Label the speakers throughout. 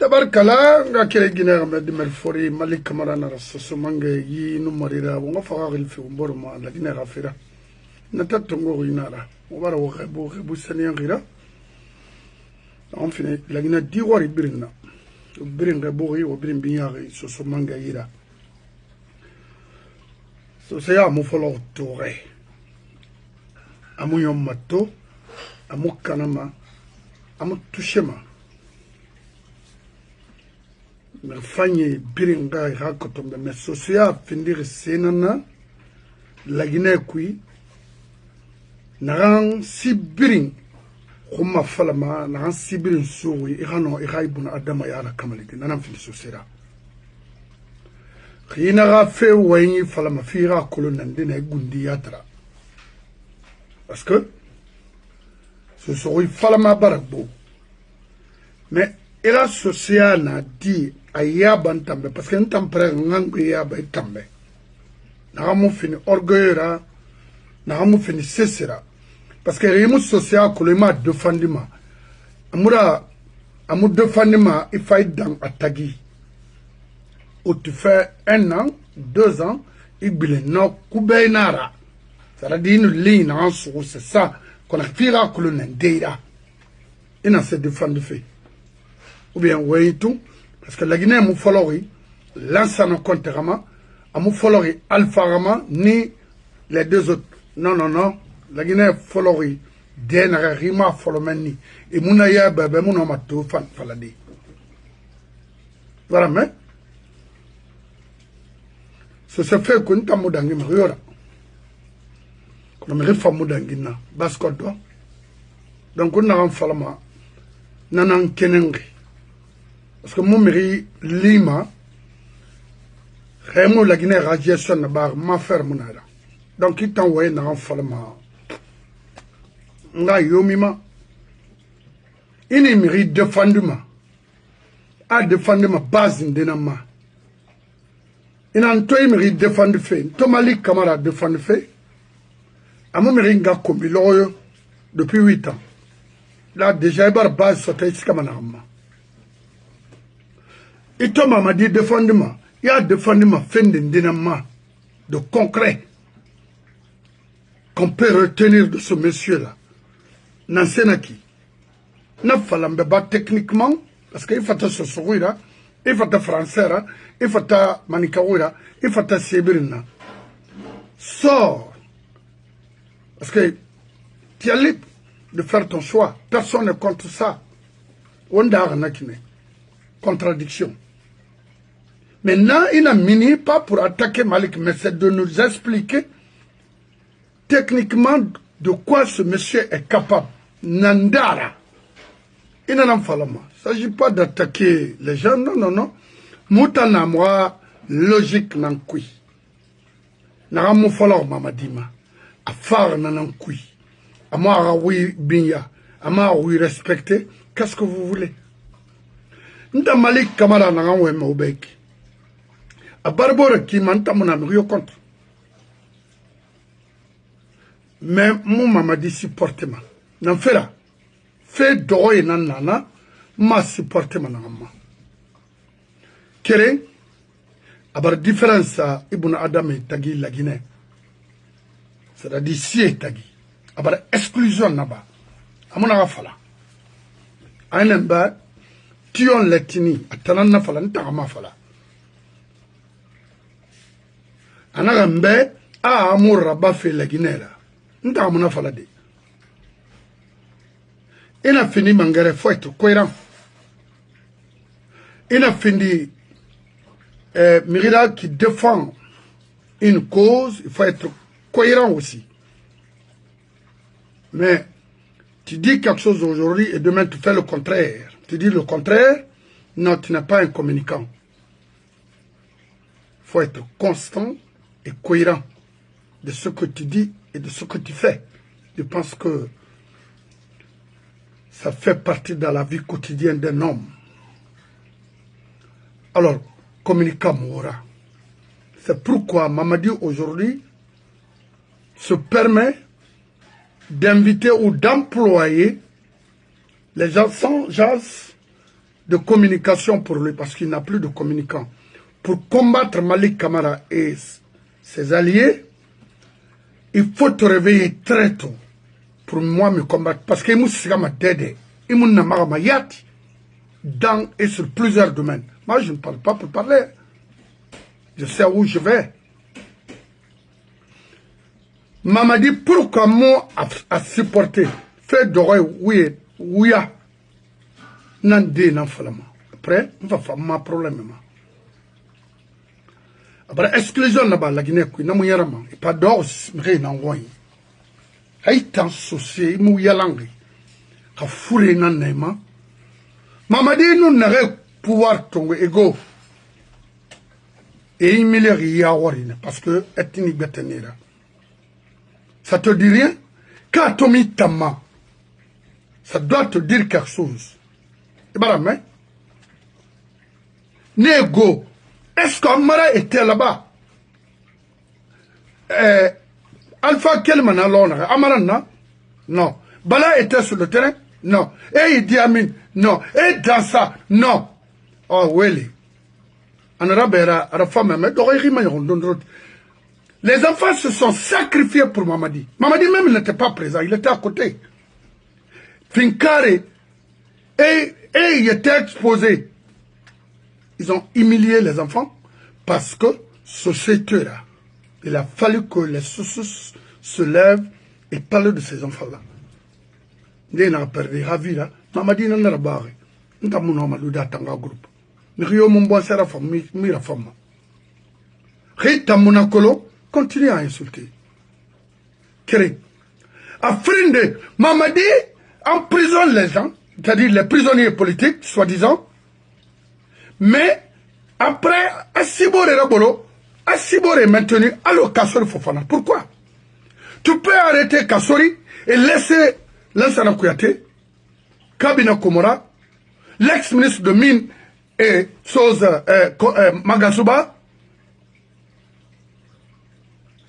Speaker 1: tabarkala nga kere gina med merfori malik kamara na rasoso mange yi no marira ngo faga gil fi umbor ma la dina gafira na tatongo inara wara wo bu sani ngira on fini la gina di wari birina biringa bo yi wo birin binyari soso manga yira so se ya mo folo tore amu yom matto amu kanama amu tushema merfanye biringa hakotombe mesosia findir senana lagine kui naran sibirin khuma falama naran sibirin suwi ihano ihaibuna adama yala kamaliti nanan fin sosira khina ga fe wayi falama fira kolonan dina gundi yatra parce que ce sowi falama barakbo mais ila sosia na di ayaba ntambe parce que ntampere ngangu yaba itambe nagamu fini orgueillera nagamu fini sesera parce que rimu sosia kolema defendima amura amu defendima il faut dans atagi où tu fais 1 an 2 ans ibile no kubenara ça veut dire une ligne en sous c'est ça qu'on a fira kolonen deira ina se défendre fait ou bien oui tout parce que la Guinée a followé l'ancien compte rama a followé Alpha Rama ni les deux autres non la Guinée a followé denara rima folomeni et munaya bebe muno mato fan faladi voilà mais ce se fait qu'on t'a modangi mariora qu'on me refa modangi na basko do donc on a un falama nanan kenengi parce que mon mari Lima, Rémo la Guinée radiation na bar ma faire mon ara. Donc il t'envoie dans un falma. Nga yomima. Ini mari défenduma. A défendre ma base ndinama. Ina ntoy mari défendre fait. Tomali Kamara défendre fait. Amo mari nga kombi loyo depuis 8 ans. Là déjà il base sauter skamanama. Et Thomas m'a dit défendement. Il y a défendement fin d'événement de concret qu'on peut retenir de ce monsieur-là. Nansenaki. N'a fallu pas techniquement, parce qu'il faut se sourire, il faut français, il faut manikaoura, il faut sébirina. Sors. Parce que tu es libre de faire ton choix. Personne n'est contre ça. On a une contradiction. Maintenant, il n'a mini pas pour attaquer Malik, mais c'est de nous expliquer techniquement de quoi ce monsieur est capable. Nandara. Il n'en a pas la main. Il ne s'agit pas d'attaquer les gens, non. Moutana moi, logique n'en kui. N'a pas falloir mamadima. A faire n'en kui. A moi, oui, binya. A moi, oui, respecter. Qu'est-ce que vous voulez? Nda Malik Kamara n'a pas maubeki. A Barbora qui m'entend mon ami contre. Mais mon maman dit supportement. N'en fait là. Fait d'oeil nanana. Ma supportement nanama. Kéré. A bar différence à Ibn Adam et Tagi la Guinée. C'est-à-dire si et Tagi. A bar exclusion naba. A mon afala. A un emba. Tion letini. A tanana fala. N'tagama fala. Anagambe a amour rabat fait la Guinée là. N'ta amuna falade. Il a fini mangare, faut être cohérent. Il a fini Mirida qui défend une cause, il faut être cohérent aussi. Mais tu dis quelque chose aujourd'hui et demain tu fais le contraire. Tu dis le contraire, non, tu n'es pas un communicant. Il faut être constant et cohérent de ce que tu dis et de ce que tu fais. Je pense que ça fait partie de la vie quotidienne d'un homme. Alors, communicant Moura. C'est pourquoi Mamadi aujourd'hui se permet d'inviter ou d'employer les gens sans de communication pour lui, parce qu'il n'a plus de communicants. Pour combattre Malik Camara et ses alliés, il faut te réveiller très tôt pour moi me combattre. Parce que il m'a dans et sur plusieurs domaines. Moi, je ne parle pas pour parler. Je sais où je vais. Mamadi, pourquoi moi à supporter? Fait d'oreille, oui, oui, Nandé, nan falama. Après, on va faire ma problème. Après, exclusion là-bas, la Guinée, n'a mou yarama. Et pas d'os, mais n'a ouai. Haïtan souci, mou yalangi. Ka fouré nan nema. Mamadi, nous n'aurait pouvoir tomber ego. Et il m'y yawarine, parce que ethnique betenera. Ça te dit rien? Quand Tomi Tama, ça doit te dire quelque chose. Et bien, Nego, est-ce qu'Amara était là-bas? Alpha Kelman Alona, Amara, non. Bala était sur le terrain? Non. Et Idi Amin? Non. Et Dansa? Non. Oh, Weli. Les enfants se sont sacrifiés pour Mamadi. Mamadi même n'était pas présent, il était à côté. Finkare, et il était exposé. Ils ont humilié les enfants parce que société là, il a fallu que les sous se lèvent et parlent de ces enfants-là. Ils ont perdu la vie là. Mamadi n'a pas barré. Nous avons un groupe. Nous avons continue à insulter. Afrine Mamadi emprisonne les gens, c'est-à-dire les prisonniers politiques, soi-disant, mais après, Assibor et Rabolo, Assibor est maintenu à Kassori Fofana. Pourquoi? Tu peux arrêter Kassori et laisser Lansana Kouyaté, Kabina Komora, l'ex-ministre de Mines et Magasuba,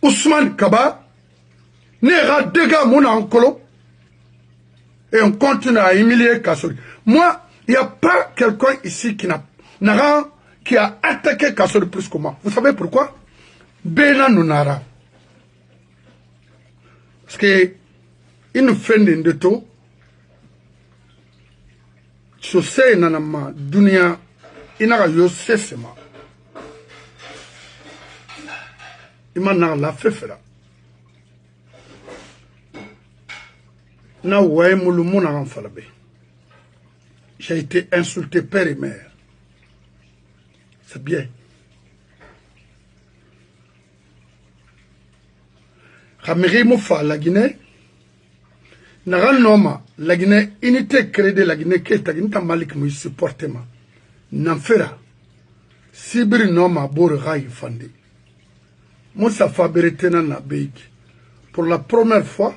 Speaker 1: Ousmane Kaba, Nera Dega Mouna Ankolo, et on continue à humilier Kassori. Moi, il n'y a pas quelqu'un ici qui a attaqué Kassori plus que moi. Vous savez pourquoi? Bena Nunara. Parce que il nous fait de tout. Je sais, nanama, dunia, il n'a pas sesema. Il m'a la fait là. J'ai été insulté père et mère. C'est bien. Ramiri Moufa, la Guinée. Naran Noma, la Guinée, unité créée la Guinée, qui est la Guinée, Malik Mouy supporte ma. N'enfera. Sibiri Noma, Bouraï Fandi. Moussa Faberité na Beik. Pour la première fois,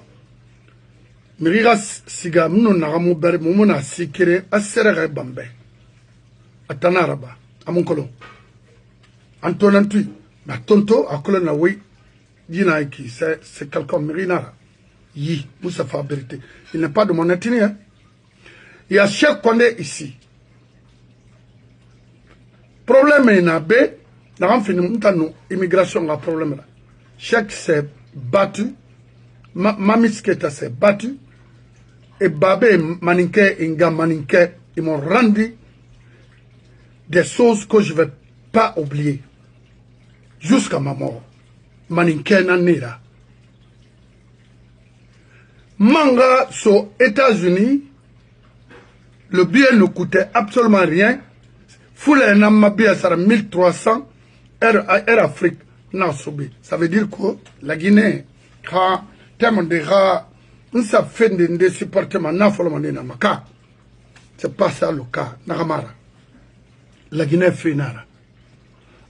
Speaker 1: Miriga Siga, nous n'avons pas de moment sikere à Serre Bambe. À Tanaraba, à Monkolo. Antonantui, ma tonto, à Kolonawi, Dinaiki, c'est quelqu'un Mirinara. Yi, Moussa Faberité. Il n'est pas de mon ethnie, hein. Il y a Cheikh Kondé ici. Problème est na B. Nous avons fini l'immigration, un problème. Cheikh s'est battu, Mamisketa s'est battu, et Babé, Maninke, Inga Maninke, ils m'ont rendu des choses que je ne vais pas oublier. Jusqu'à ma mort. Maninke Nanira. Manga, aux États-Unis, le billet ne coûtait absolument rien. Foule Nama billet, ça 1300. Air Afrique, non, ça veut dire que la Guinée, quand ça fait des supportements, c'est pas ça le cas. La Guinée fait nara.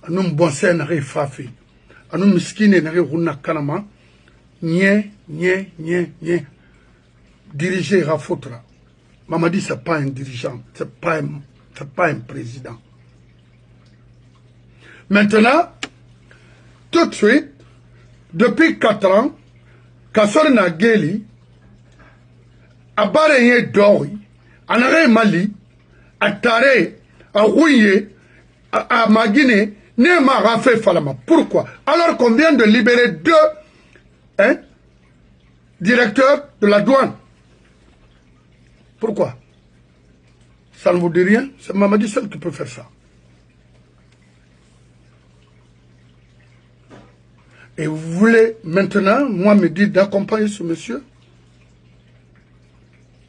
Speaker 1: Nous bon sen n'arrive fafi. Nous miskine n'arrive runa kanama. Nye. Diriger Rafotra. Mamadi, c'est pas un dirigeant, c'est pas un président. Maintenant, tout de suite, depuis 4 ans, Kassori Nageli, Abareye Dori, Anare Mali, à Taré, à Rouillé, à Maguiné, Nema Rafé Falama. Pourquoi? Alors qu'on vient de libérer 2 directeurs de la douane. Pourquoi? Ça ne vous dit rien? C'est Mamadi seul qui peut faire ça. Et vous voulez maintenant, moi, me dire d'accompagner ce monsieur?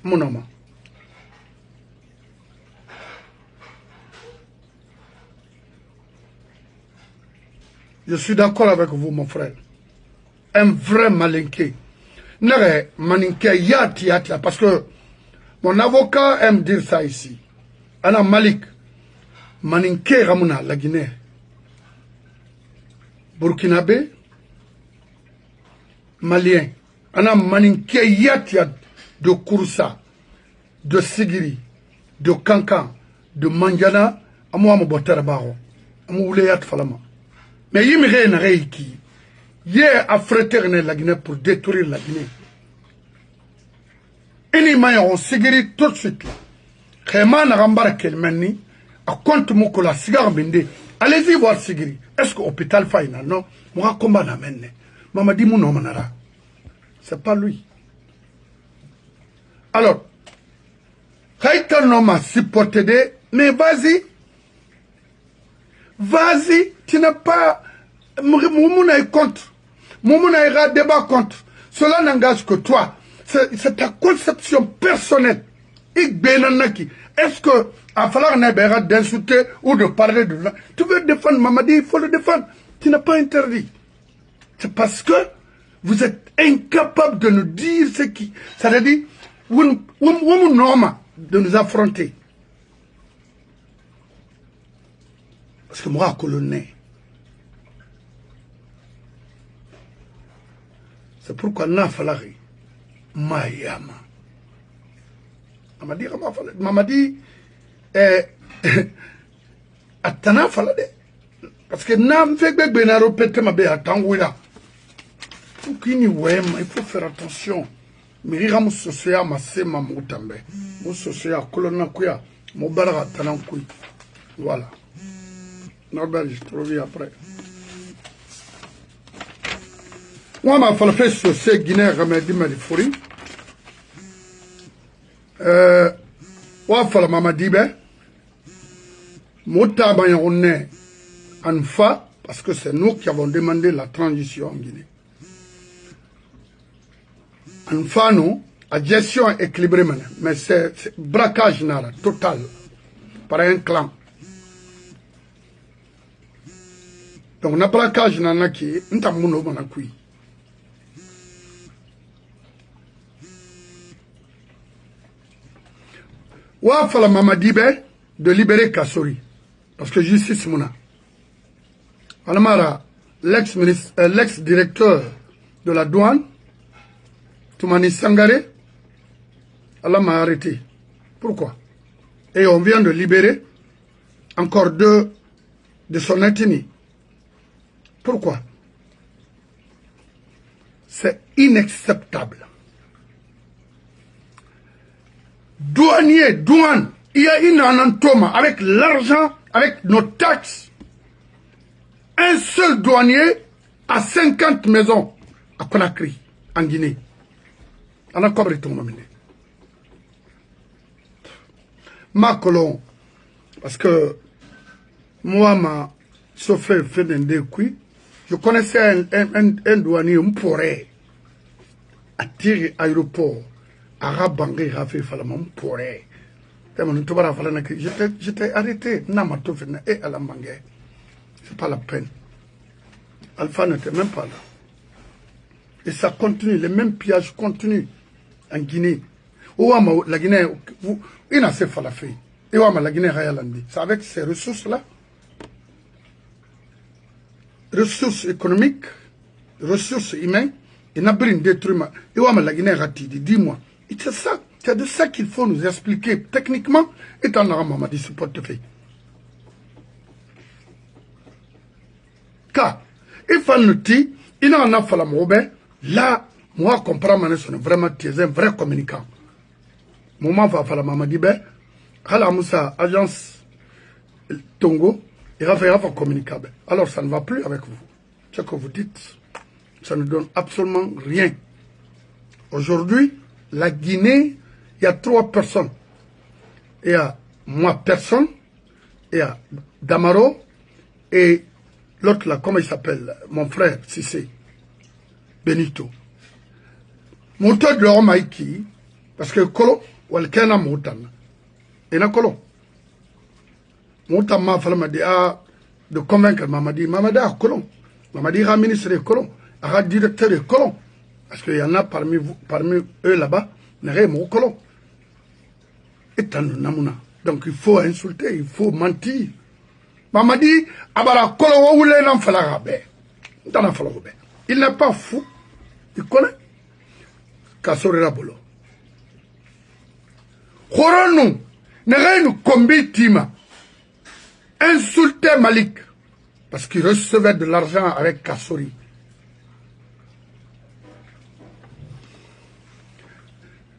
Speaker 1: Mon homme. Je suis d'accord avec vous, mon frère. Un vrai malinqué. Nere malinqué yati, parce que mon avocat aime dire ça ici. Ana Malik, malinqué Ramuna, la Guinée. Burkinabé, Malien. Ana malinqué yati de Kouroussa, de Sigiri, de Kankan, de Manjana, Amouama Botarabaro, Amouleyat Falama. Mais il me règne qui hier a frété la Guinée pour détruire la Guinée. Et les mains ont Sigiri tout de suite. Kéman Rambara Kelmani, à compte Moukola, cigare bindé. Allez-y voir Sigiri. Est-ce que l'hôpital faïna? Non. Moi, combat n'amène. Maman dit mon nom, Manara. C'est pas lui. Alors, Haïtan nom a supporté des, mais vas-y. Vas-y, tu n'as pas. Moumouna est contre. Moumouna ira débat contre. Cela n'engage que toi. C'est ta conception personnelle. Est-ce que, à falloir d'insulter ou de parler de. Tu veux défendre Mamadi, il faut le défendre. Tu n'as pas interdit. C'est parce que vous êtes incapable de nous dire ce qui. Ça veut dire, de nous affronter. Parce que moi, colonel. C'est pourquoi n'a fallu Mayama. Mamadi, Atana falade. Parce que n'a fait que Benaro pète ma bé à Tanguila. Il faut faire attention. Mirira Moussosia, ma sema Moutambe. Moussosia, colonel Kouya, Moubara Tanankoui. Voilà. Norbert, je te reviens après. Moi, ma falafé sur ces Guinéens remédie Malifori. Wa fala Mamadibe. Mota Bayoné Anfa, parce que c'est nous qui avons demandé la transition en Guinée. Anfa, nous, la gestion équilibrée, mais c'est braquage total par un clan. Donc, on a braquage qui est un peu de Wa fala Mamadibe de libérer Kassori. Parce que justice mouna. Alamara, l'ex-directeur de la douane, Toumani Sangaré, Allah m'a arrêté. Pourquoi? Et on vient de libérer encore 2 de son ethnie. Pourquoi? C'est inacceptable. Douanier, douane, il y a une anantoma avec l'argent, avec nos taxes. Un seul douanier a 50 maisons à Conakry, en Guinée. On a compris tout le monde. Ma colon, parce que moi, ma chauffeur fait d'un couilles, je connaissais un douanier, on pourrait attirer à l'aéroport. Arabe Bangé Rafé Falama pourrait. J'étais arrêté. Et à la Bangé. C'est pas la peine. Alpha n'était même pas là. Et ça continue, les mêmes pillages continuent en Guinée. Ouama, la Guinée, il n'a pas la fait. Et Ouama, la Guinée, c'est avec ces ressources-là. Ressources économiques, ressources humaines, il n'a pas une détruit. Et Ouama, la Guinée, ratide, dis-moi. C'est ça, c'est de ça qu'il faut nous expliquer techniquement et en arabe dit ce portefeuille. Car il faut nous dire, il en a fallu m'obéir. Là, moi, comprends, c'est vraiment un vrai communicant. Moment va falloir Mamadi Hala Moussa, agence Tongo, il va faire communicable. Alors ça ne va plus avec vous. Ce que vous dites, ça ne donne absolument rien. Aujourd'hui, la Guinée, il y a 3 personnes. Il y a moi, personne. Il y a Damaro. Et l'autre là, comment il s'appelle? Mon frère, Sissé. Benito. Mouta de l'homme Maïki. Parce que Kolo, ou le Kena Moutan. Et na Kolo. Mouta m'a fallu de convaincre Mamadi. Mamadi a Kolo. Mamadi a ministre de Kolo. A directeur de Kolo. Parce qu'il y en a parmi eux là-bas, il n'y a pas colon. Et tant de namuna. Donc il faut insulter, il faut mentir. Maman dit, abara colon ou les n'en fallait pas. Il n'est pas fou. Il connaît. Kassori Rabolo. Khoronou, n'est nous combi tima. Insulter Malik. Parce qu'il recevait de l'argent avec Kassori.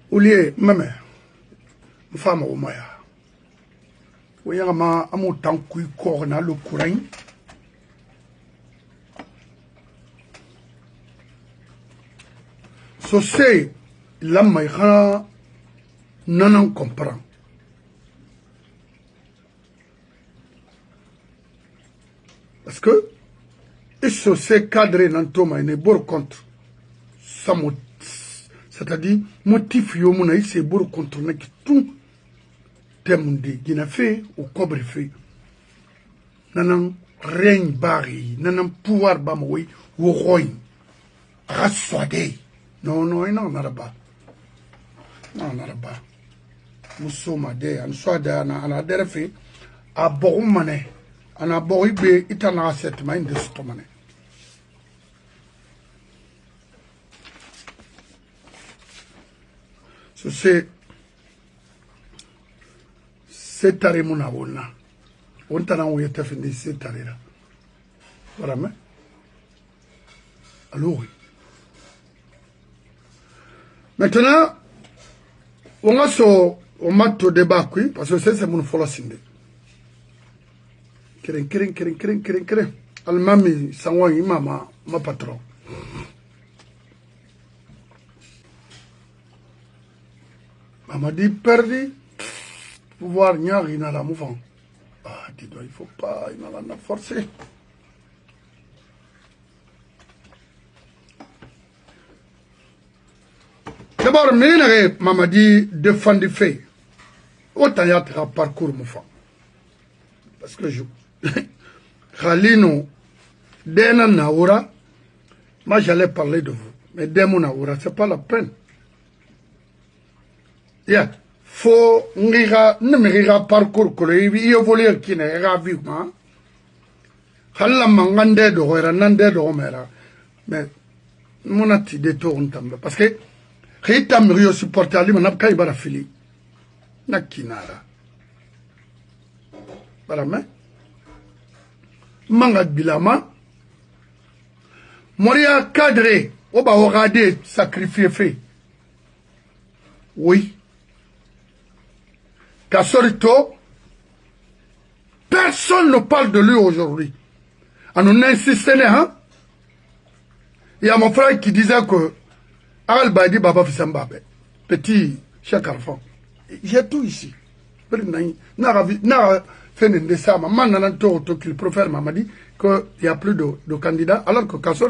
Speaker 1: Oulié, même, femme au moyen. Oui, à mon temps qu'il corne le courant. So c'est la maïra non comprend. Parce que, et ce c'est cadré dans ton maïne, bord contre. Ça m'a c'est-à-dire, motif yomouna, c'est pour contourner tout thème de Guinée ou Cobre fait. Nanan règne bari, nanan pouvoir bamoui, ou roi. Rassoadé. Non, non, pas. Non, pas. Moussoma de, en soit de, en a dérefe, à Borumane, en a Boribé, itana cette main de stomane. C'est taré mon abonna. On t'a envoyé ta fin de c'est taré là. Voilà, mais. Alors, oui. Maintenant, on a so, on m'a tout débat, oui, parce que c'est mon folle sinde. Keren. Almami, sanwa, imama, ma patron. Maman dit perdu. Pouvoir n'y n'a la mouvant. Ah, dis-donc, il faut pas, il n'a rien à forcer. D'abord, maman dit défendre fait. Autant y a un parcours, mon femme. Parce que je. Khalino, Dena Naoura, moi j'allais parler de vous. Mais Demo Naoura, c'est pas la peine. Yeah. Faut n'imériga parcours que il évolue qui n'est pas vu ma halla mangande de hoera nande de homera mais mon ati de to ontambe parce que khita mrio supporter ali manap kay bara fili nakinara bara me manga bilama moria cadré oba regardé sacrifier fait oui. Kassorito, personne ne parle de lui aujourd'hui. On a insisté, hein? Il y a mon frère qui disait que Al-Badi Baba Fissambabe, petit cher enfant, j'ai tout ici. N'a fait une dessin, maman qu'il préfère m'a dit qu'il n'y a plus de candidats, alors que Kassor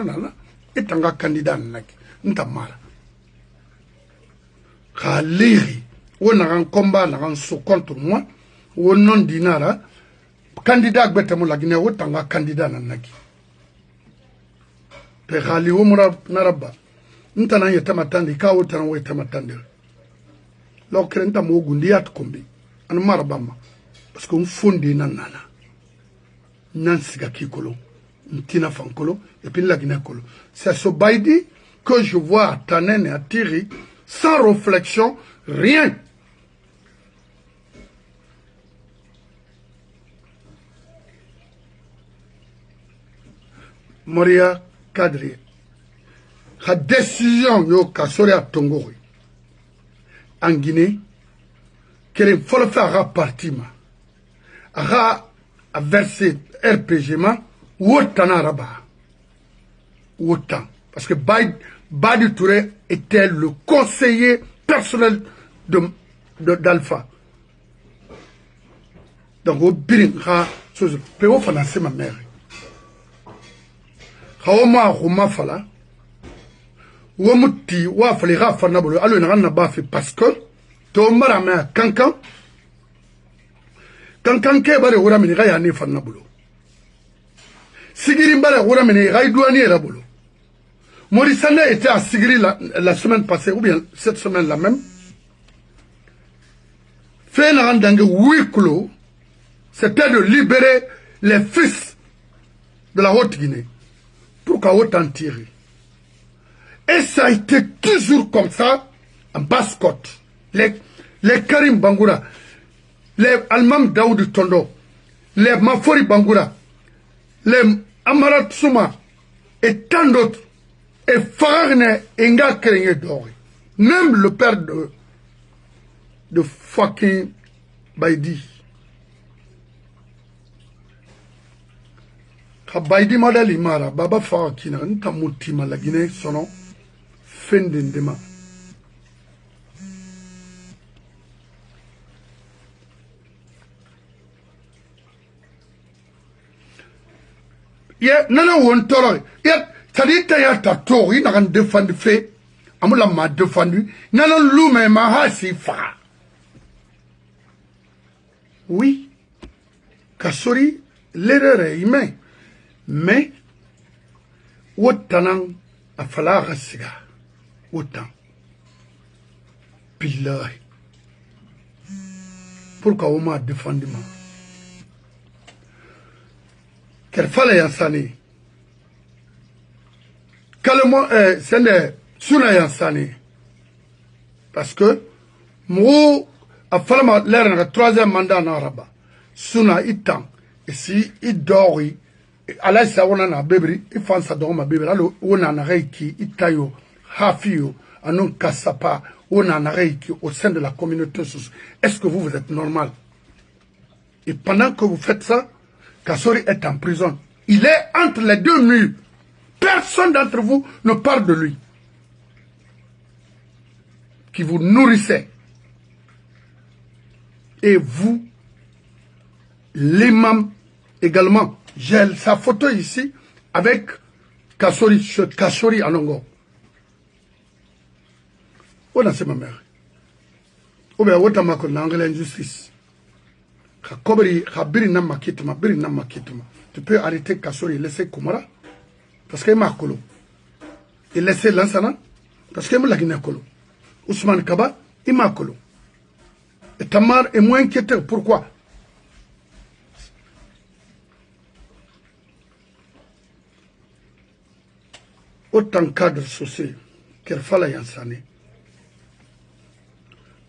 Speaker 1: est un candidat. N'tamara. Khaliri. On a un combat contre moi, ou non dinara, candidat Betamo la Guinée, autant un candidat Nanaki. Perali Omura Naraba, Ntana Yatamatandi, Kaotan Wetamatandi. L'Ocrenta Mogundiat Kombi, and Marabama, parce qu'on fondé Nanana, Nansiga Kikolo, Ntina Fankolo, et puis la Guinée Kolo. C'est ce baidi que je vois à Tanen et à Thierry, sans réflexion, rien. Moria Kadri, la décision yo Kassori à Tongo en Guinée, kelen fɔlɔ fɛ a ka parti ma a ka a verser RPG ma wotan araba wotan parce que Badi Touré était le conseiller personnel d'Alpha. Donc au birin ka chose pe o fana c'est ma mère. Khawma khuma fala wo mutti wa fali ga fana bolo alo na ba fi parce que to mara ma kankan ke bare wora mini ga ya ni fana bolo sigiri bare wora mini ga douani era bolo Maurice Sané était à Sigiri la semaine passée ou bien cette semaine là même fait un rendez huis clos, c'était de libérer les fils de la Haute-Guinée pour qu'à autant tirer. Et ça a été toujours comme ça en basse-côte. Les Karim Bangoura, les Almam Daoud Tondo, les Mafori Bangoura, les Amarat Souma et tant d'autres. Et Farne Enga Kerenye Dori. Même le père de fucking Baidi. Ka Baidi modèle Imara, Baba Farakina, Nta Moutima, la Guinée, son nom, Fendendema. Yeah, nana wontoro. Yeah. C'est-à-dire qu'il y a tato, il n'a défendu fait, Amoula m'a défendu, n'a pas l'homme m'a hasi fa. Oui, Kassori, l'erreur est humaine, mais, autant a fallu siga, autant. Pillahi. Pourquoi on m'a défendu moi? Quel fallait y sani? C'est le Suna Yansani. Parce que, moi, a fallu l'air de troisième mandat en arabe. Suna itan. Et si il dort, à la sa on a bébé, il fait ça dans ma bébé. Alors, on a un reiki, itayo, hafio, anon kasapa, on a un reiki au sein de la communauté. Est-ce que vous êtes normal? Et pendant que vous faites ça, Kassori est en prison. Il est entre les deux murs. Personne d'entre vous ne parle de lui. Qui vous nourrissait. Et vous, l'imam également. J'ai sa photo ici avec Kassori Anongo. On a c'est ma mère. Ou bien, on a ma injustice. Tu peux arrêter Kassori et laisser Koumara. Parce qu'il m'a colo. Il laissait Lansana. Parce qu'il m'a l'a colo. Ousmane Kaba, il m'a colo. Et Tamar est moins inquiété. Pourquoi? Autant cadre social qu'elle fallait Yansane.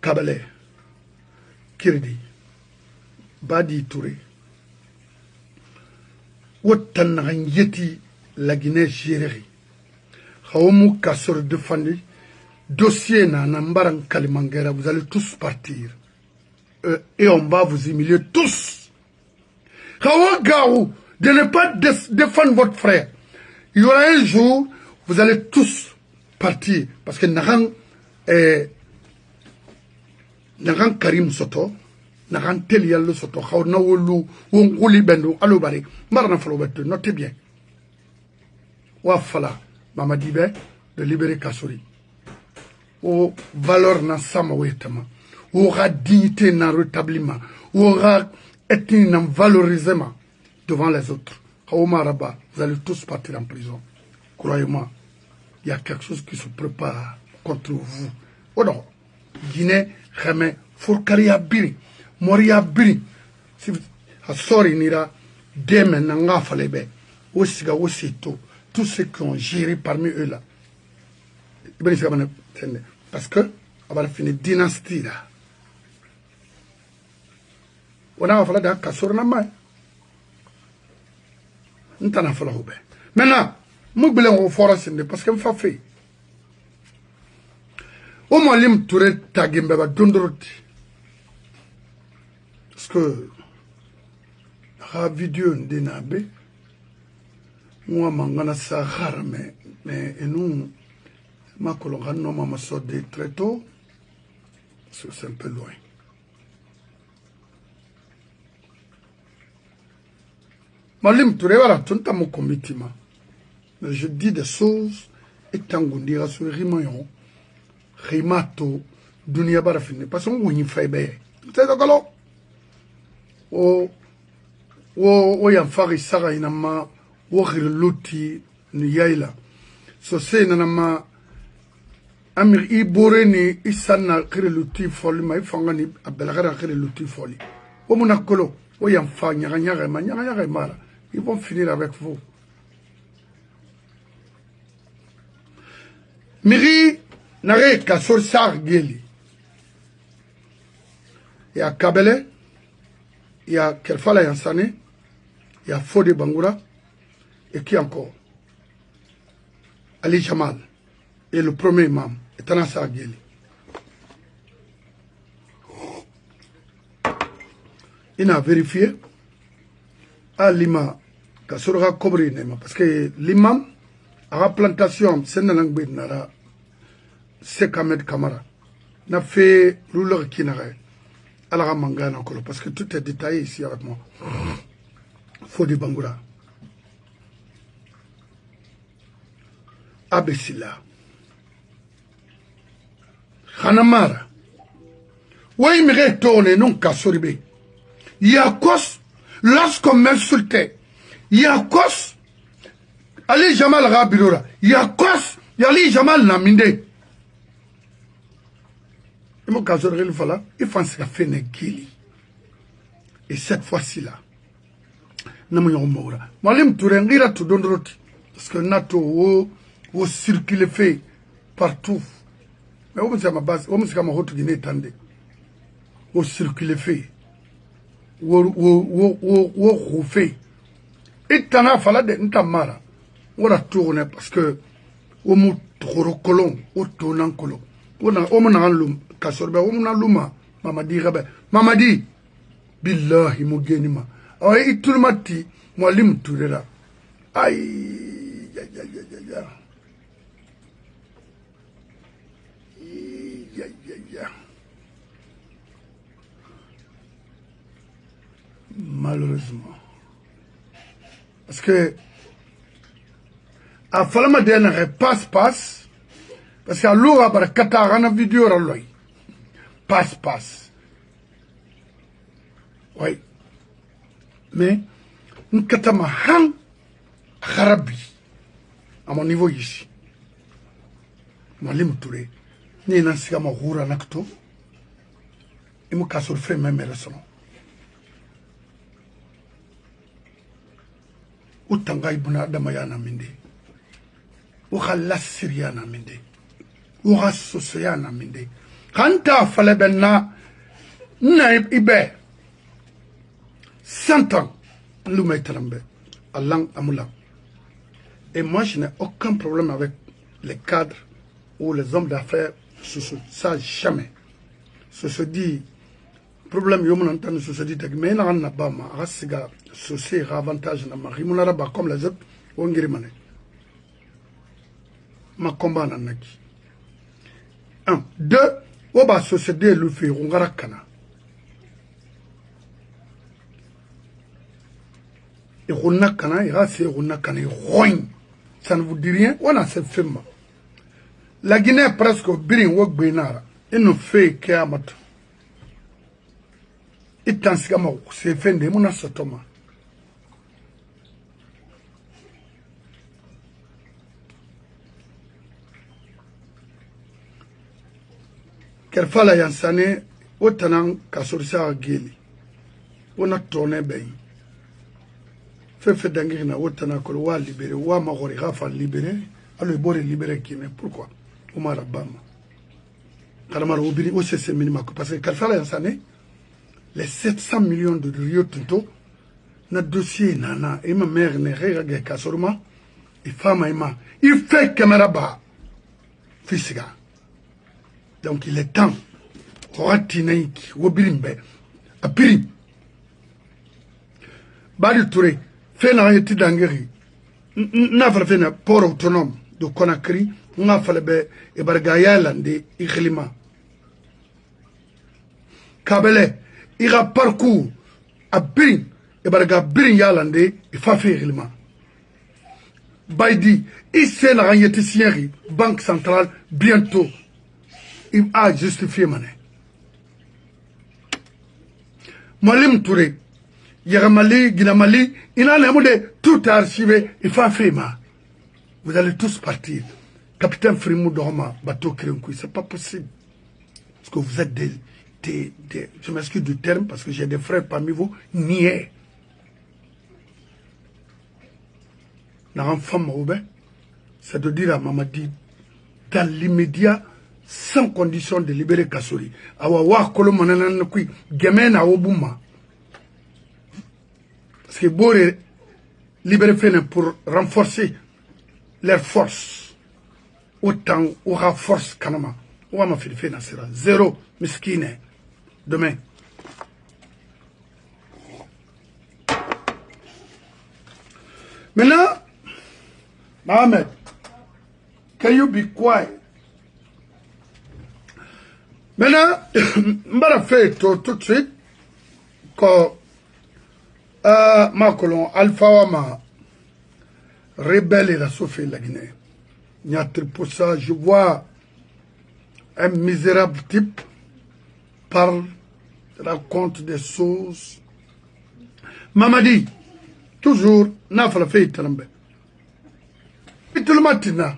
Speaker 1: Kabale, Kirdi, Badi Touré. Autant Yeti. La Guinée gérée. Khaoumou Kassor défendu. Dossier na Nambaran Kalimangera, vous allez tous partir. Et on va vous humilier tous. Khaou Gaou, de ne pas défendre votre frère. Il y aura un jour, vous allez tous partir. Parce que Naran Karim Soto, Naran Telial Soto, Khaou Naoulou, Wonguli Bendo, Alobari, Marna Falobeto, notez bien. Wafala, Mamadibe, de libérer Kassori. Ou valeur na sama wetama. Ou aura dignité na rétablissement. Ou aura ethnie na valorisement devant les autres. Kaouma Rabat, vous allez tous partir en prison. Croyez-moi, il y a quelque chose qui se prépare contre vous. Oh non, Guinée, Khame, Fourkaria Biri, Moria Biri. Si vous sorry nira, demain n'anga falebe, Osiga Osito. Tous ceux qui ont géré parmi eux là. Parce que, on va finir dynastie là. On a fallu d'un Kassor na main. On a fallu au bain. Maintenant, nous voulons au fort parce que me fait fait. Au moins, lim touré tagimbe ba dondroti. parce que la vidéo de Nabe, moi, mangana sa rare, mais nous, ma colonne, non, ma sort de très tôt, c'est un peu loin. Malim Touré, voilà, tout à mon committement. Mais je dis des choses, et tant qu'on dira sur le rimayon, rimato, dunia barafine, parce qu'on y fait bien. C'est d'accord? O yan fari saga inama, o luti ni yaila. So se nanama, amir I bore ni isana kire luti foli, ma ifanga ni abelagara kire luti foli. O monakolo, o yan fa nyaga mara. Ils vont finir avec vous. Miri nare kasor sar geli. Il y a Kabele, il y a Kelfala Yansane, il y a Fode Bangoura, et qui encore? Ali Jamal, et le premier imam, Etana Sar Geli. Il a vérifié. À Lima, Kasurga Kobri Nema, parce que l'imam a la plantation, c'est une langue nara, c'est Kamed Kamara, n'a fait rouleur qui n'a rien, à la Mangana Kolo, parce que tout est détaillé ici avec moi. Fodi Bangoura, Abessila, Hanamara, oui, mais retourne non Kasuribe, il y a cause. Lorsqu'on m'insultait, il y a cause, Ali Jamal Rabirora, il y a cause, il y a Ali Jamal Naminde. Et mon cas, il faut se faire une guili. Et cette fois-ci là, nous avons mouru. Moi, je me tout donner parce que NATO, au circuler fait partout. Mais on me dit à ma base, on me dit à ma haute Guinée, tendez. Au circuler fait. Wo fait et tana fala de ntamara wala tourner parce que o mu toro kolon o tonan kolon ona o mu na lum kasorbe o mu na luma mamadi billahi mu genima ay itulmati muallim turera ay ya malheureusement. Parce que à Falama de passe parce qu'à l'eau à Katara vidéo à l'œil passe oui mais un katama han kharabi à mon niveau ici Malim Touré ni nansiga ma hura nakto et mon cas sur fait même raison. Utanga ibuna adama yana minde. Uka lasiri yana minde. Uka soso yana minde. Kanta falebena na ibe 100 ans l'oumetrambe Allah amula. Et moi je n'ai aucun problème avec les cadres ou les hommes d'affaires. Ça jamais. Ce se dit problème yomun entend ce se dit mais na na bama rasiga socié avantage na marimuna ba comme les autres wongiri mané ma combat na naki 1 2 oba société lu fi ngara kana et ronna kana ira c'est ronna kana roin ça ne vous dit rien on a ce film la Guinée presque birin wo gbenara il nous fait kiamat. Et tant que c'est fait de mon assotoma. Quelle fois la yansane, autant qu'à sortir à Gili. On a tourné bien. Fait d'angina, autant que le roi libéré, ou à Mahori Rafa libéré, à le bord libéré qui n'est pourquoi? Au Marabama. Kalamar Obiri, où c'est minimum. Parce que quelle fois la yansane, les 700 millions de Rio Tinto, notre dossier nana, et ma mère n'est rien qu'à Kasorma, et femme il fait caméra bas, fisiga. Donc il est temps, Horatinaïki, Wobilimbe, à Piri, Badi Touré, fait na yeti dangeri. N'a pas fait un port autonome de Conakry, n'a pas fait et Bargaya Lande, Iklima. Kabele, il a parcours à Birin, et Barga Birin Yalande, il fa fait Iklima. Baidi, il s'est na yeti signeri, Banque centrale, bientôt, il a justifié mané. Malim Touré, Yaramali, Guinamali, il a de tout archivé, il faut faire. Vous allez tous partir. Capitaine Frimou Dorma, bateau Krinkouy, c'est pas possible. Parce que vous êtes je m'excuse du terme, parce que j'ai des frères parmi vous, niais. N'a un femme c'est de dire à Mamadi, dans l'immédiat, sans condition de libérer Kassori. Awa wa kolo manana kui gemena obuma. Parce que Boré libérer Fénin pour renforcer leurs forces. Autant aura force kanama. Ouwa ma fait nasira. Zéro miskine. Demain. Maintenant, Mohamed, can you be quiet? Maintenant, je vais faire tout de suite que Macron, Alpha Wama, rebelle et la Sophie la Guinée. Il y a pour ça, je vois un misérable type parle, raconte des choses. Mamadi, toujours, n'a pas fait Talambe. Et tout le matin,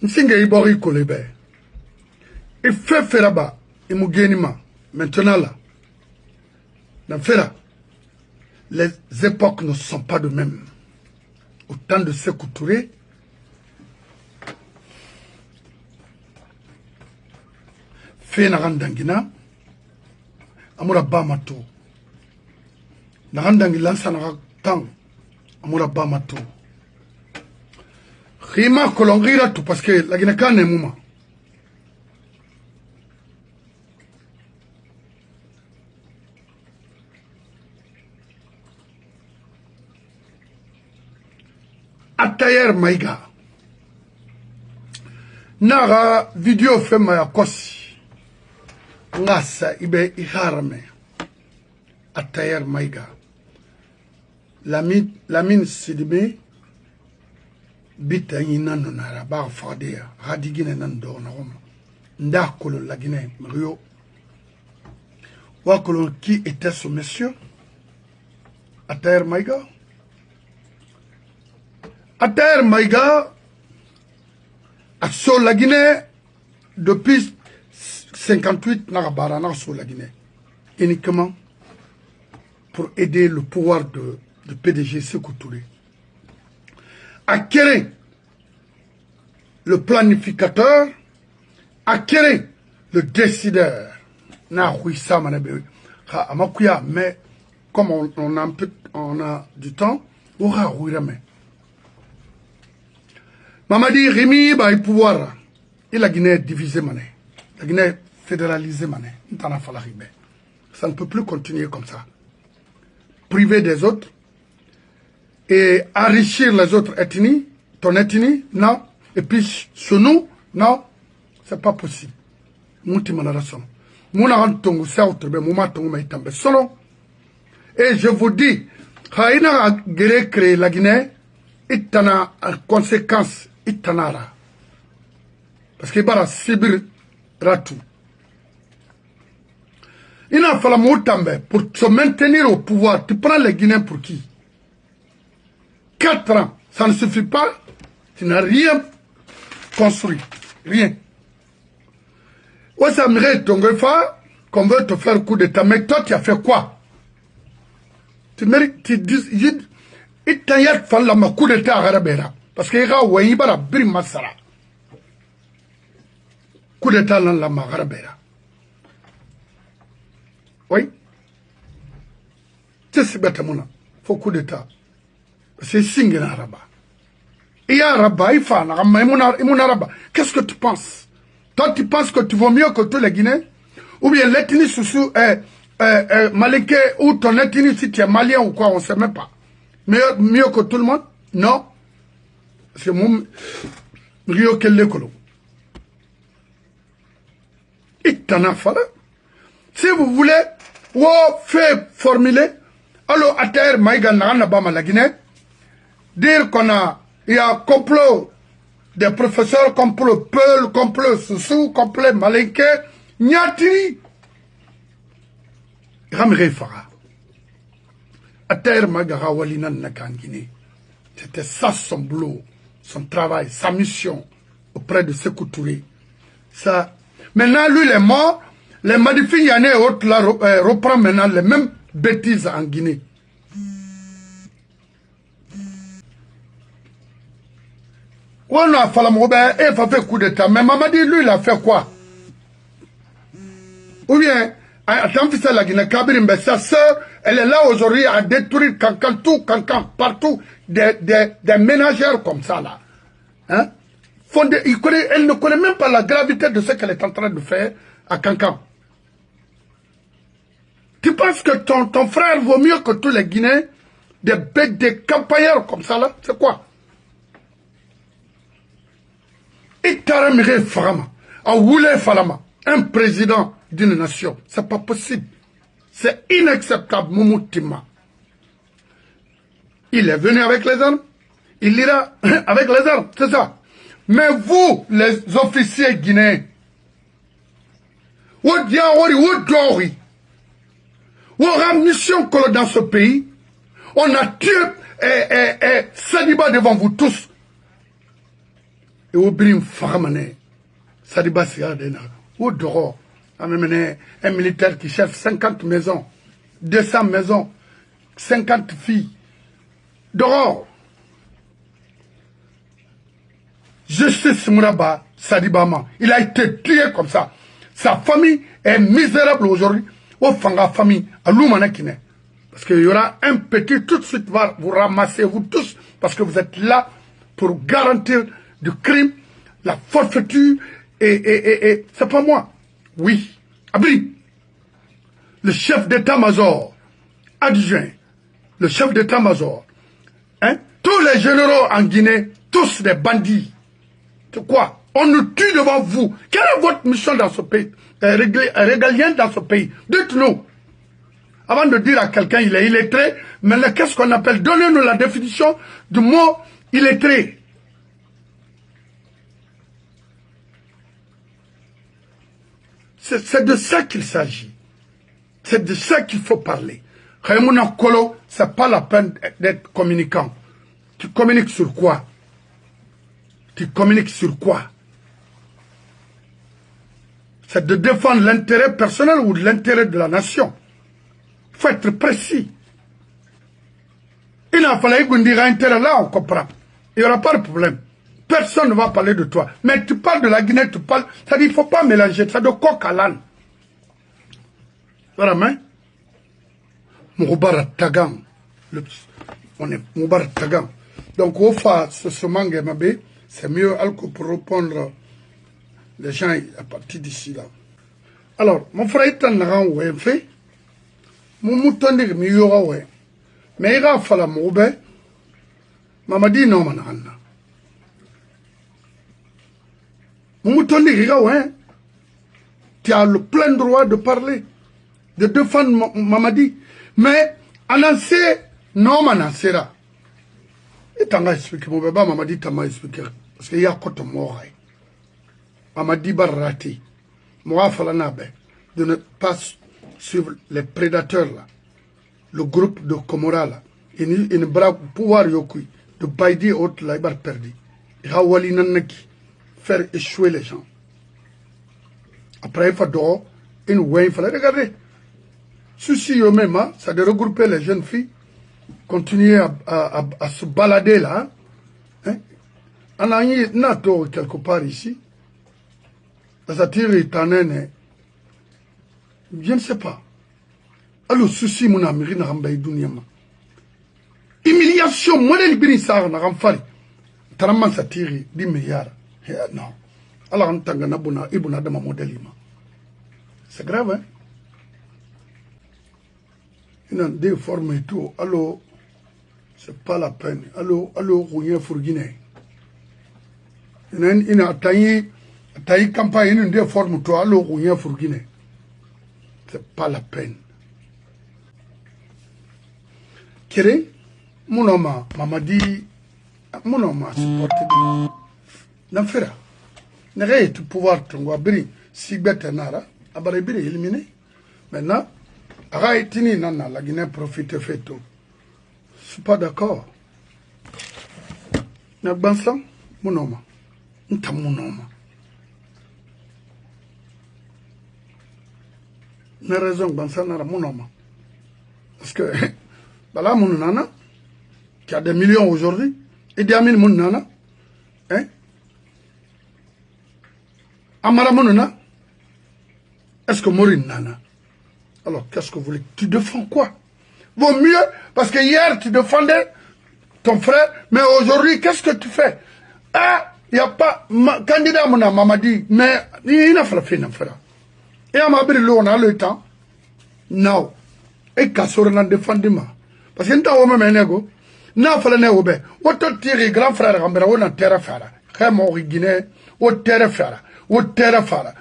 Speaker 1: Nsinga Ibori Kolebe. Il fait faire là-bas, il m'a gagné. Maintenant là, dans Fera, les époques ne sont pas de même. Au temps de Sékou Touré, fait Narandangina, Amoura Bamato. Narandangi Lansana Tang, Amoura Bamato. Rima Kolongira tout parce que la Guinée-Can est mouma. Atayer Maïga. Nara vidéo fait ma kosi. Ngasa ibe iharame. Atayer Maïga. Lamine Sidibé. Bita yina nonara ba fadea. Radigine nando na homa. Ndakolo la Guinée. Rio. Wakolo qui était ce monsieur? Atayer Maïga. Atayer Maïga a sur la Guinée depuis 58 Narabara sur la Guinée. Uniquement pour aider le pouvoir de PDG Sékou Touré. Acquérir le planificateur, acquérir le décideur. Mais comme on a du temps, on aura Mamadi Rémi va y pouvoir. Et la Guinée est divisée, mané. La Guinée est fédéralisée, mané. Ça ne peut plus continuer comme ça. Priver des autres et enrichir les autres ethnies, ton ethnie, non. Et puis, sur nous, non. C'est pas possible. Et je vous dis, Haïna a créé la Guinée, il y a en conséquence. Itanara. Parce qu'il y a Sibir Ratou. Il a fallu Moutambe pour se maintenir au pouvoir. Tu prends les Guinéens pour qui? 4 ans. Ça ne suffit pas. Tu n'as rien construit. Rien. Ouais, ça mérite ton fa qu'on veut te faire coup d'état. Mais toi, tu as fait quoi? Tu mérites, tu dis, il t'a fallu un coup d'état à Rabera. Parce que il y a un masara. Coup d'état dans la Magarabera. Oui. C'est bête, il faut coup d'état. C'est signe arabe. Il y a arabe, il faut un arabe. Qu'est-ce que tu penses? Toi, tu penses que tu vaux mieux que tous les Guinéens? Ou bien l'ethnie sous Malinké ou ton ethnie, si tu es malien ou quoi, on ne sait même pas. Mieux que tout le monde? Non. C'est mon Rio Kelekolo. Il t'en a fallu. Si vous voulez, ou faire formuler, alors à terre, Maïga Nabama la Guinée, dire il y a complot des professeurs, complot Peul, complot Soussou, complot Malinké, Nyatiri. Ramire Fara. À terre, Maïga Walina Nakangini. C'était ça son boulot, son travail, sa mission auprès de Sékou Touré. Ça. Maintenant, lui, il est mort. Les Madifi Yané et autres là reprend maintenant les mêmes bêtises en Guinée. On a fait il a fait coup d'état. Mais Mamadi, lui, il a fait quoi? Ou bien, attends, c'est la Guinée, Kabir Mbe, sa sœur, elle est là aujourd'hui à détruire Cancan, partout, des ménagères comme ça, là. Hein? Elle ne connaît même pas la gravité de ce qu'elle est en train de faire à Cancan. Tu penses que ton frère vaut mieux que tous les Guinéens, des campagnards comme ça, là? C'est quoi? Et Taramire Farama, Aoulé Falama, un président d'une nation, c'est pas possible. C'est inacceptable, Moumoutima. Il est venu avec les armes, il ira avec les armes, c'est ça. Mais vous, les officiers guinéens, vous aura mission que dans ce pays, on a tué Sadiba devant vous tous. Et vous brim Faramane, Sadiba Siadena, ou Doro, un militaire qui chef 50 maisons, 200 maisons, 50 filles. Doro. Justice Mouraba Sadibama, il a été tué comme ça. Sa famille est misérable aujourd'hui. Au Fanga famille, à Loumanakine. Parce qu'il y aura un petit, tout de suite, va vous ramasser, vous tous, parce que vous êtes là pour garantir du crime, la forfaiture, et c'est pas moi. Oui. Abri, le chef d'état-major, adjoint, le chef d'état-major, hein, tous les généraux en Guinée, tous des bandits. C'est quoi? On nous tue devant vous. Quelle est votre mission dans ce pays? Régalienne dans ce pays? Dites-nous. Avant de dire à quelqu'un il est illettré, mais qu'est-ce qu'on appelle? Donnez-nous la définition du mot illettré. C'est de ça qu'il s'agit. C'est de ça qu'il faut parler. Raymond Kolo, c'est pas la peine d'être communicant. Tu communiques sur quoi? Tu communiques sur quoi? C'est de défendre l'intérêt personnel ou l'intérêt de la nation. Il faut être précis. Il a fallu qu'on dise intérêt là, on comprend. Il n'y aura pas de problème. Personne ne va parler de toi. Mais tu parles de la Guinée, tu parles. Ça dit, il ne faut pas mélanger. Ça de coq à l'âne. Voilà, mais. Mouroubar Tagam. On est Mouroubar Tagam. Donc, au fait, ce mangue mabé, c'est mieux pour répondre les gens à partir d'ici là. Alors, mon frère est en rang ou fait. Mon mouton dit que il aura ouais. Mais il a fallu m'oubé. Maman dit non, manana. Mon mouton dit que ouais. Tu as le plein droit de parler, de défendre Mamadi. Mais, annoncé, non, manana, là. Et t'en as expliqué, mon bébé, Mamadi t'a expliqué. Parce qu'il y a quoi de mort. Mamadi Barrati. Moi, Falanabe, de ne pas suivre les prédateurs là. Le groupe de Komora là. Il ne brave pouvoir yokui. De Baidi autre là, il va perdu. Il va wali nanaki. Faire échouer les gens. Après, il faut dehors. Il fallait regarder. Ceci eux-mêmes, ça de regrouper les jeunes filles. Continuer à se balader là. Hein? On a eu NATO quelque part ici. Ça tire éternel. Je ne sais pas. Alors, ceci, mon ami, n'a pas eu humiliation, moi, les bénissards, n'a pas fait. Taraman ça tire 10 milliards. Non. Alors, on t'a gagné, c'est grave, hein? Il a déformé tout. Alors, c'est pas la peine. Alors, rien pour Guinée. Il a taillé campagne, il déforme tout. Alors, rien pour Guinée. C'est pas la peine. Kéré, mon homme, Mamadi, mon homme, supporté. N'affaire. N'est-ce pas pouvoir te voir, si bête nara, abarébiri éliminé. Maintenant, Araïtini nana, la Guinée profite fait tout. Je suis pas d'accord. N'abansan, mon homme. N'ta mon homme. N'a raison, bansan nara mon homme. Parce que, voilà mon nana, qui a des millions aujourd'hui, et des amis mon nana, hein? Amara mon nana, est-ce que Maureen nana? Alors, qu'est-ce que vous voulez? Tu défends quoi? Vaut mieux, parce que hier, tu défendais ton frère, mais aujourd'hui, qu'est-ce que tu fais? Ah, il n'y a pas... Candidat, mon maman m'a dit, mais il n'a pas fait, il n'a pas fait. Et on m'a dit, on a le temps. Non. Et Kassor n'a défendu moi. Parce que nous avons même un ego. Nous avons fait un ego. Autant tirer grand frère, on a terre à faire. Comme au Guinée, au terre à faire. Au terre à faire.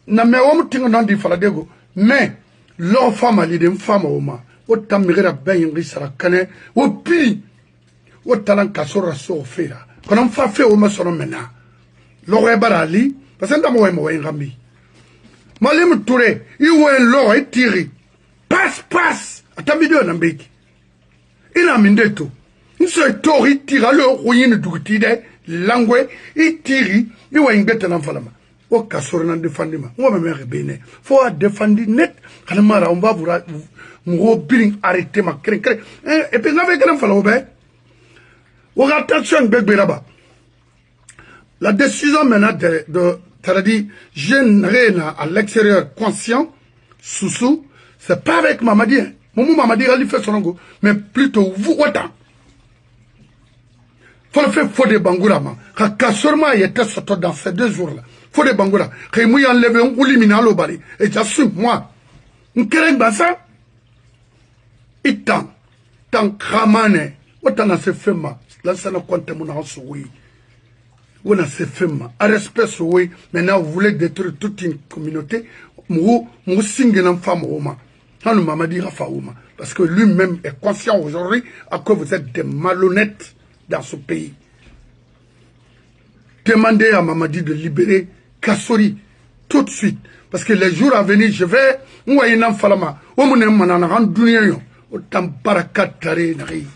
Speaker 1: N'a mais on tient un dit faire d'ego. Mais, l'enfant a l'idée, une femme au moins. Autant migrer à ben, il sera cané. Au pire, autant Kassor a sauvé. Quand on fait au moins son maintenant. L'aurait barali. Parce que nous avons un rami. Malim Touré, il voit l'or et tiré. Passe. Attends, vidéo n'a pas. Il a mis tout. Il se tord, il tire le ruine du tide, langue, il tire, il voit une bête en falama. Au cas sur un défendement. On va me faire béné. Faut défendre net. On va vous billing arrêter ma crème. Et puis, avec un falama. Ou attention, bébé là-bas. La décision maintenant de c'est-à-dire, jeune à l'extérieur conscient, sous, c'est pas avec Mamadi. Moumou Mamadi, il fait son goût, mais plutôt vous, autant. Faut le faire, faut des bangoura, quand Kassorma était sorti dans ces 2 jours-là. Faut des bangoura. Quand il m'a enlevé un oulimina au bari, et j'assume, moi. Un kéreng basa, il tant kramane, autant dans ces femmes, là, ça ne compte mon ensoui. On a ces femmes, à respect, oui, maintenant vous voulez détruire toute une communauté, mou singe une femme au moins. On m'a dit parce que lui-même est conscient aujourd'hui à quoi vous êtes des malhonnêtes dans ce pays. Demandez à Mamadi de libérer Kassori tout de suite. Parce que les jours à venir, je vais, moi, il n'en fallait pas. Au moins, autant barakat tare nari.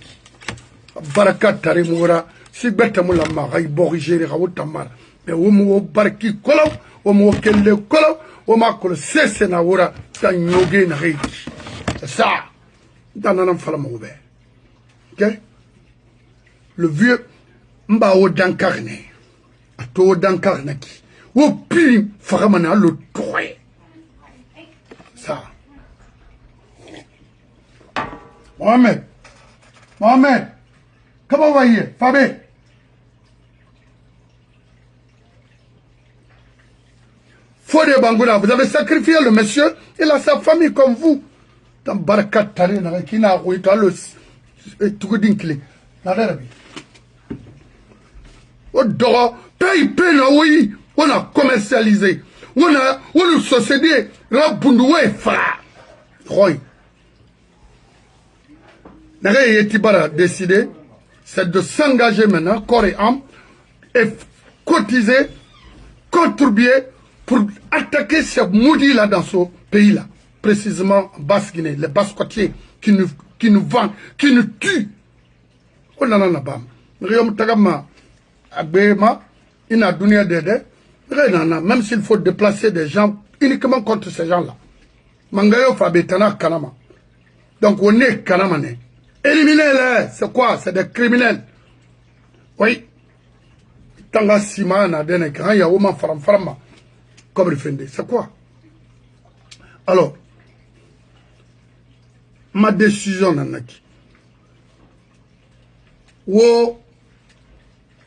Speaker 1: Barakat tare moura. Si bête moula maray borigé raoutamar. Mais au mot barki kolo, au mot kelle kolo, au makolo cesse na wura, ta nyoge na reiki. C'est ça. Dans un fala mauvais. Ok? Le vieux Mbao d'encarne. A to d'encarne qui. Au pire, faramana le troué. Ça. Mohamed. Comment voyez, Fabé? Faut des bangoula, vous avez sacrifié le monsieur, il a sa famille comme vous. Dans Barakat Tare, qui n'a pas le Toudinkle. On paye, oui, on a commercialisé. On a société, Rabundoué, Fra. Roy. N'a Tibara décidé, c'est de s'engager maintenant, corps et âme, et cotiser, contribuer pour attaquer ces maudits-là dans ce pays-là. Précisément en Basse-Guinée, les Basse-Côtiers qui nous vendent, qui nous tuent. On en a pas. Même s'il faut déplacer des gens uniquement contre ces gens-là. Mangayo Fabetana Kanama. Donc on est Kanamane. Éliminez-les, c'est quoi? C'est des criminels. Oui. Tanga Simana, Dene, quand il y a Oman Faram, comme le Fende. C'est quoi? Alors, ma décision nanaki. Wo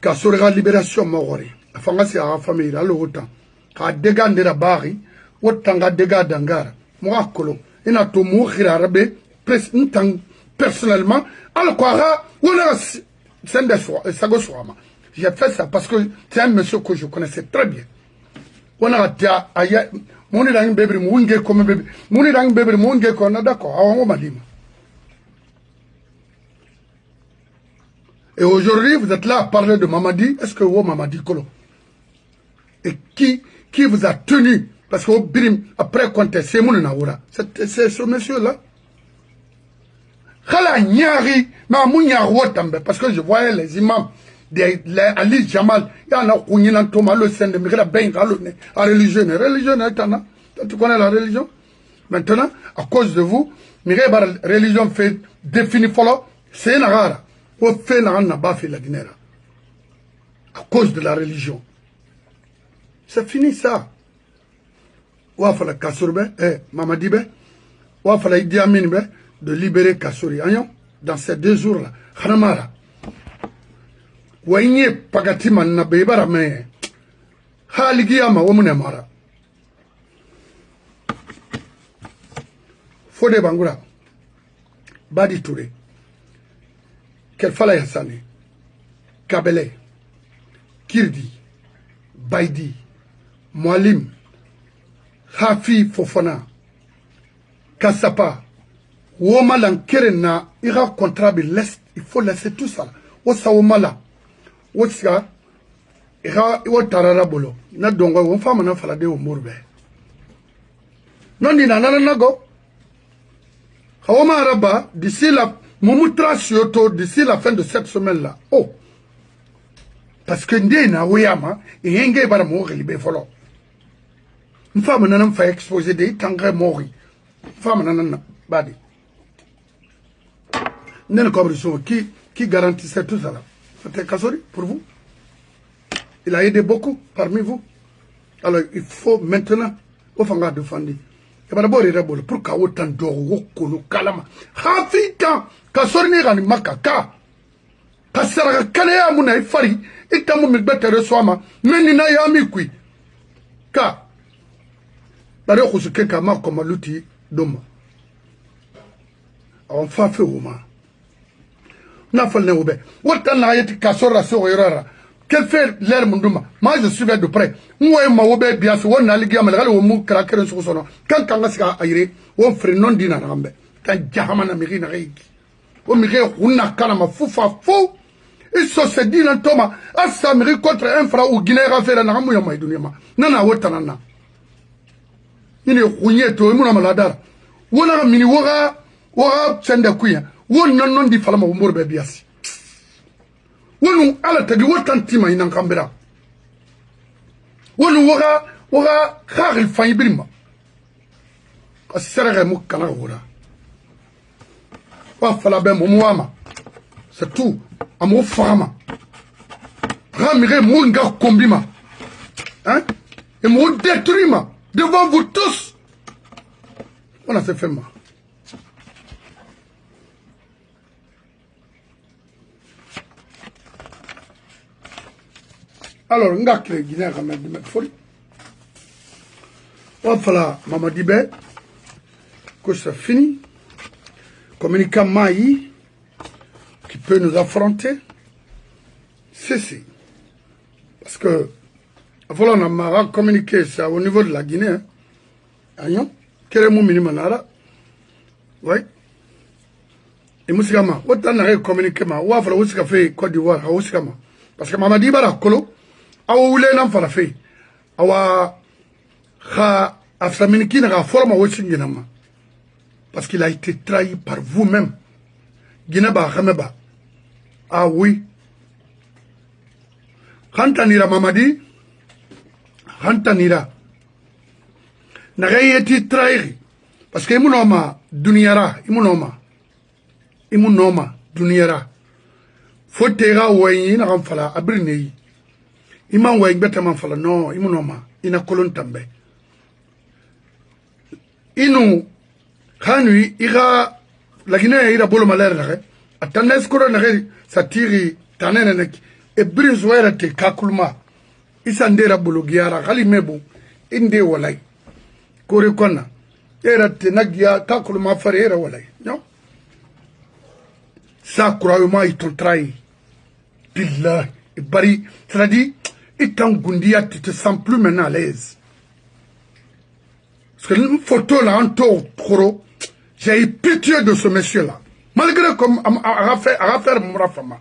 Speaker 1: Kasorega libération Mogori. Afanga si a famille, à l'autant. Ka dégâts de la barri, autant ga dégâts d'angara. Moi, Kolo. Il a tout mourir arabe. personnellement, alors quoi, on a j'ai fait ça parce que c'est un monsieur que je connaissais très bien. On a dit, mon bébé, mon comme bébé, mon bébé, mon qu'on a d'accord, on m'a dit. Et aujourd'hui, vous êtes là à parler de Mamadi. Est-ce que vous Mamadi Kolo? Et qui vous a tenu? Parce que après, quand c'est mon naoura, c'est ce monsieur-là. Parce que je voyais les imams, Ali Jamal, il y en a qui ont Thomas, le Saint de Miguel Ben, religieux, tu connais la religion? Maintenant, à cause de vous, la religion fait définir follow, c'est une rare. On fait la Guinée. À cause de la religion. C'est fini ça. Ouafala Kassourbe, Mamadibe, Ouafala Idi Amin de libérer Kassouri. Dans ces 2 jours-là, Hanamara. Ouaïnie Pagatima Nabébara, mais Haligiyama Womunemara. Fode Bangoura, Badi Touré, Kelfala Yassane, Kabele, Kirdi, Baidi, Moualim, Hafi Fofana, Kassapa, Womalan Kerena, ira contrat l'Est, il faut laisser tout ça. Osa Womala, Osa, ira Tarara Bolo, Nadonga, on femme n'a falade au Mourbe. Non, il n'a pas go. Hawama Araba, d'ici la Mumutra Sioto, d'ici la fin de cette semaine-là. Oh! Parce que Ndena Wiyama, et Henge Baramo, Libé Folo. Une femme n'a pas exposé des tangres mori. Une femme n'a pas badi. Qui garantissait tout ça là? C'était Kassouri pour vous. Il a aidé beaucoup parmi vous. Alors il faut maintenant, au fanga de Fandi. Et d'abord, il pour qu'à autant d'or, kalama. Hafitan, Kassouri n'est makaka. Kassara Kanea Muna Fari, et Tamu Milbetere Swama, Menina Yami Kui. Ka. Bare Kusuke Kama comme l'outil d'homme. On fait feu au moins. N'a pas le oubé. What an ayet Kassora Soyora. Quel fait l'air Munduma? Moi je suivais de près. Moi ma oubé bias, one aligia malgal ou mou craquer sur son nom. Quand Kangaska aire, on ferait non dina rambe. Quand Jahamana Mirina Reiki. On m'irait Huna Kanama Foufa Fou. Ils se sont dit dans Thomas, à Samiri contre un frère ou Guinée à faire un amour à Maïdouniama. Nana Wotanana. Il est rouillé to Mouna Maladar. Wona mini Wora Senda Kuya. Won non di Falama Mour Bebiasi. Wonu Alata di Wotantima in Ancambera. Wonu Wora Haril Faibrima. A Serre Mukana Wora. Wa Falabem Mouama. C'est tout. À mon femme. Ramire mon gars combima. Hein? Et mon détruima. Devant vous tous. On a fait fait moi. Alors, on a créé Guinée à mettre de folie. On va Mamadi Bé. Que ça finit. Communicant Maï. Qui peut nous affronter, c'est. Parce que, voilà, on a communiqué ça au niveau de la Guinée. Hein? Quel est mon minimum là? Oui. Et Moussikama, autant on a communiqué, ou a fallu aussi fait Côte d'Ivoire, à Moussikama. Parce que Mamadi Bara Kolo, a oulé n'en fera fait. Awa, Afsaminiki n'a forme à Washington. Parce qu'il a été trahi par vous-même. Guinée-Ba, Rameba. Ah oui. Hantanira Mamadi. Hantanira. Nagayeti trahi. Parce que imunoma duniara. Imunoma duniara. Fotera wayi na ramfala abrinei. Iman wayi beta manfala no imunoma. Ina kolon tambe. Inu. Hanui ira. La Guinée ira bolo malère nare. Attendez ce qu'on a satiri tanenek et brisouera te kakulma isandera bologiara galimebu inde walai kore kona era te nagia kakulma farera walai no Ça, croyez-moi, ils t'ont trahi. Billah, Bari, c'est-à-dire, ils t'ont goundia, tu te sens plus maintenant à l'aise. Parce que une photo là, en tour, j'ai eu pitié de ce monsieur-là. Malgré comme à faire mon femme.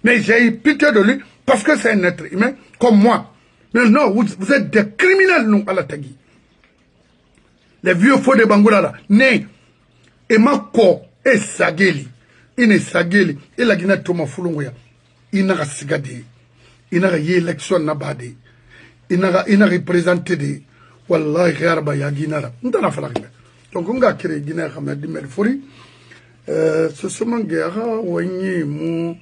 Speaker 1: Mais j'ai eu pitié de lui parce que c'est un être humain comme moi. Mais non, vous êtes des criminels, nous, à la Tagui. Les vieux faux de Bangoula là, né, et ma ko, et sageli, ine sageli, et la Guinée Thomas Foulongoya, inara sigade, inara y élection nabade, inara représenté de, wallahi kharba ya Guinara, n'tana falakbe. Donc on a créé Guinée Khamed Dimel Fori, ce sont guerre, ouani, mon,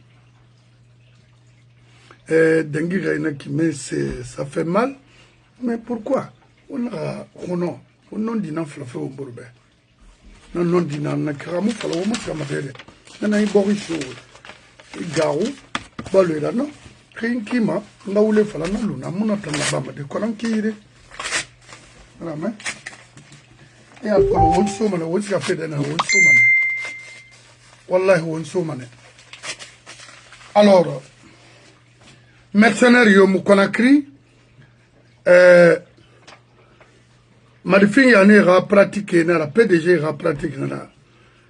Speaker 1: dengue qui mais ça fait mal, mais pourquoi? On a, non dina flafe o borbe non dina na karamu fala o makama dede na ibori show igaru balo ira no kinkima ngawule fala na luna muna tanga bama de konan kire ala me ya ko won so mana won ska fede na won so mana wallahi won so mana alors mercenaire yo mu Conakry Madifin Yanné a pratiqué, la PDG a pratiqué,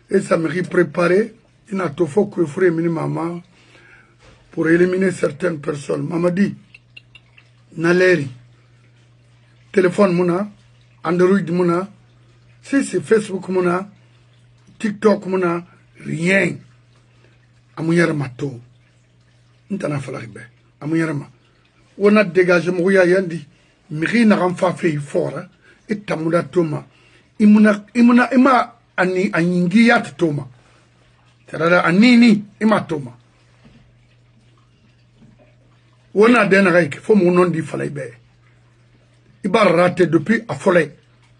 Speaker 1: et ça m'a préparé, il a tout fait que frère minimum pour éliminer certaines personnes. Maman dit, Naleri, téléphone mouna, Android mouna, si c'est Facebook mouna, TikTok mouna, rien. Amouyara mato, n'tana falaribe, amouyara ma. On a dégagé mouya yandi, miri n'a pas fait fort, itamuda toma ima ani anyingiyat toma tarara anini ima toma wona dena rek fo mo non di falay be ibar raté depuis a folay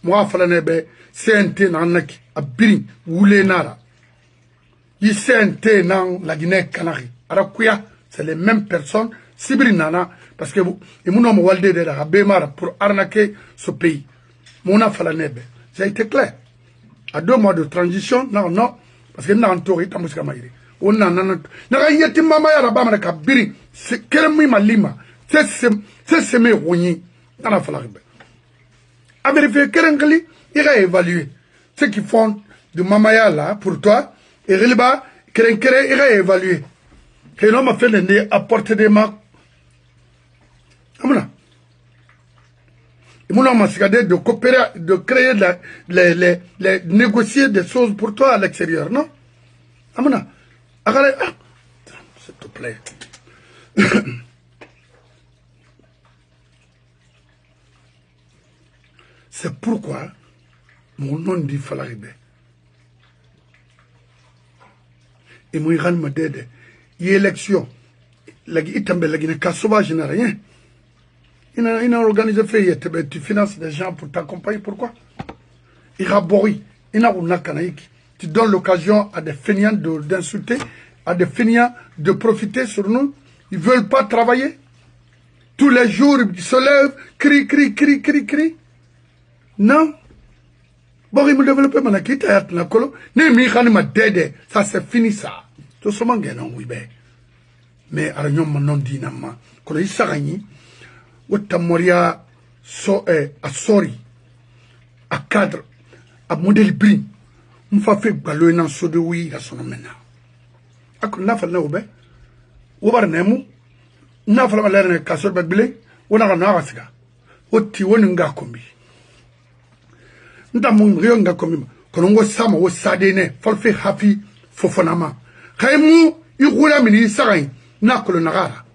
Speaker 1: mo fala ne be CNT nanaki abiri wule nara yi CNT nan la Guinée Canari arakuya c'est les mêmes personnes sibiri nana parce que imuno mo walde de la bemara pour arnaquer ce pays. Mon affaire nebe, ça a été clair. À 2 mois de transition, non, parce que n'a entouré ta musique maïri. On n'a n'a yeti mama ya rabama ka biri, c'est keremi malima, c'est mes rogni, dans la falabe. À vérifier kerenkali, il a évalué ce qu'ils font de mamaya là pour toi, et reliba, kerenkere, il a évalué. Et l'homme a fait l'aider à porter des mains. Amuna. Mon homme a de coopérer, de créer, les négocier des choses pour toi à l'extérieur, non? Amuna, s'il te plaît. C'est pourquoi mon nom dit Falaribé. Et mon Iran me dit, il y a élection. Il n'a rien. Il a organisé fait, tu finances des gens pour t'accompagner, pourquoi? Il a bourri, il a tu donnes l'occasion à des fainéants d'insulter, à des fainéants de profiter sur nous. Ils ne veulent pas travailler. Tous les jours, ils se lèvent, crient. Non. Bon, ils me développent maintenant, quitte à être colo. Ça c'est fini ça. Tout ce monde est oui, mais à l'union, non, dinama. Quand il s'arrête, wata moria so a sorry a cadre a modèle brin mfa fe gbalo na so de wi la so mena akon na fa na obe wo bar na mu na fa la na ka so bagbele wona na asiga woti woni nga kombi nda mu riyo nga kombi kono ngo sama wo sade ne falfe happy fofonama kaymu i gula mini sagai na kolo nagara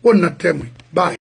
Speaker 1: wonna temwe bye.